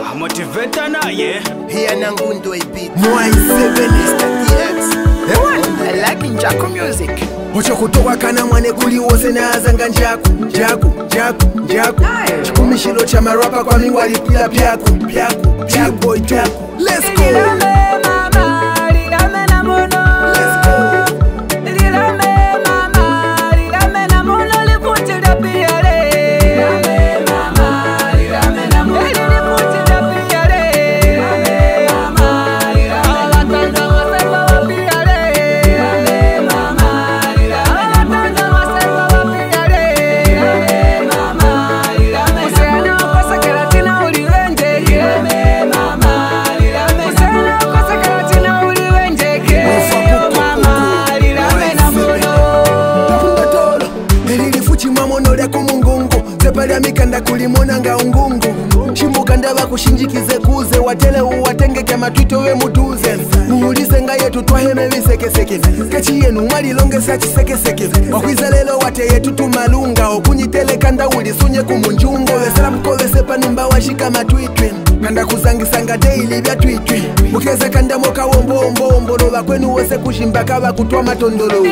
motivator naye here nangundo ibit moi 7 DX I like Njako music. Ocho kutoka kana mwane kuli wose na azanga Njako Chikumishilo cha marapa kwa mingu alipila pyaku Boy pyaku Let's go Sepali amikanda kulimona nga ungungu Shimbuka ndaba kushinjikize kuze Watele uwatenge kama twito we mutuze Muhulize nga yetu twaheme visekeseke Kechi yenu mwali longe sachi sekeseke Wakwiza lelo wate yetu tumalunga Okunyitele kanda uli sunye kumunjungo Wesela mkove sepa numba washika matwitwi Kanda kuzangisanga daily vya twitwi Mukeza kanda moka wombo Loba kwenu wese kushimbaka wakutwa matondolo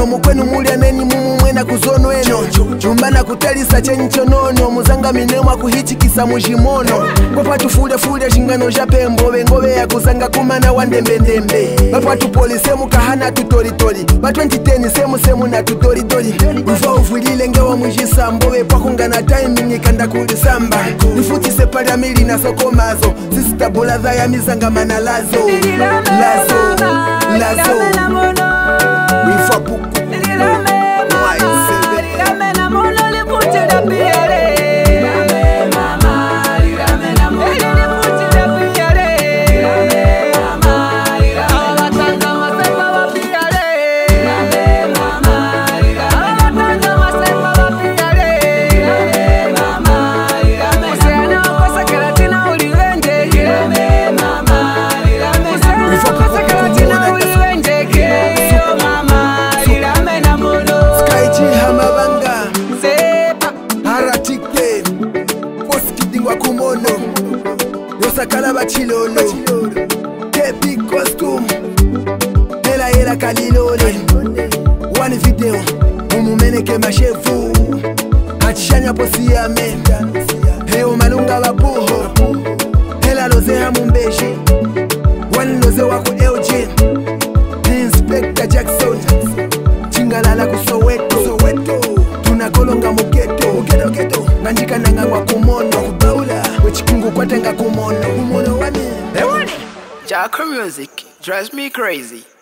Mukwenu mulia neni mumwena kuzono eno Jumbana kutalisa chencho nono Muzanga minemwa kuhichikisa mujimono Wapatu fule shingano japembo Bengobe ya kuzanga kumana wandembe Wapatu poli semu kahana tutoritori Wa 2010 semu na tutoritori Ufa ufulile ngewa mujisambo Wepakungana timing kanda kulisamba Nifuti separi ya mili na soko mazo Sisita bola ya mizanga mana lazo Wifa puku Kumono Yosakala bachilolo Kepi costume Hela kalilole One video Umumeneke mashefu Hachishanya posi ya me Heo malunga wapuho Hela loze hamumbeshi One loze wako Eugene Inspector Jackson Chingalala kusoweto Tunakolonga mugeto Nanjika nangangwa kumono Wechikungu kwa tenga kumono wani Njako music drives me crazy.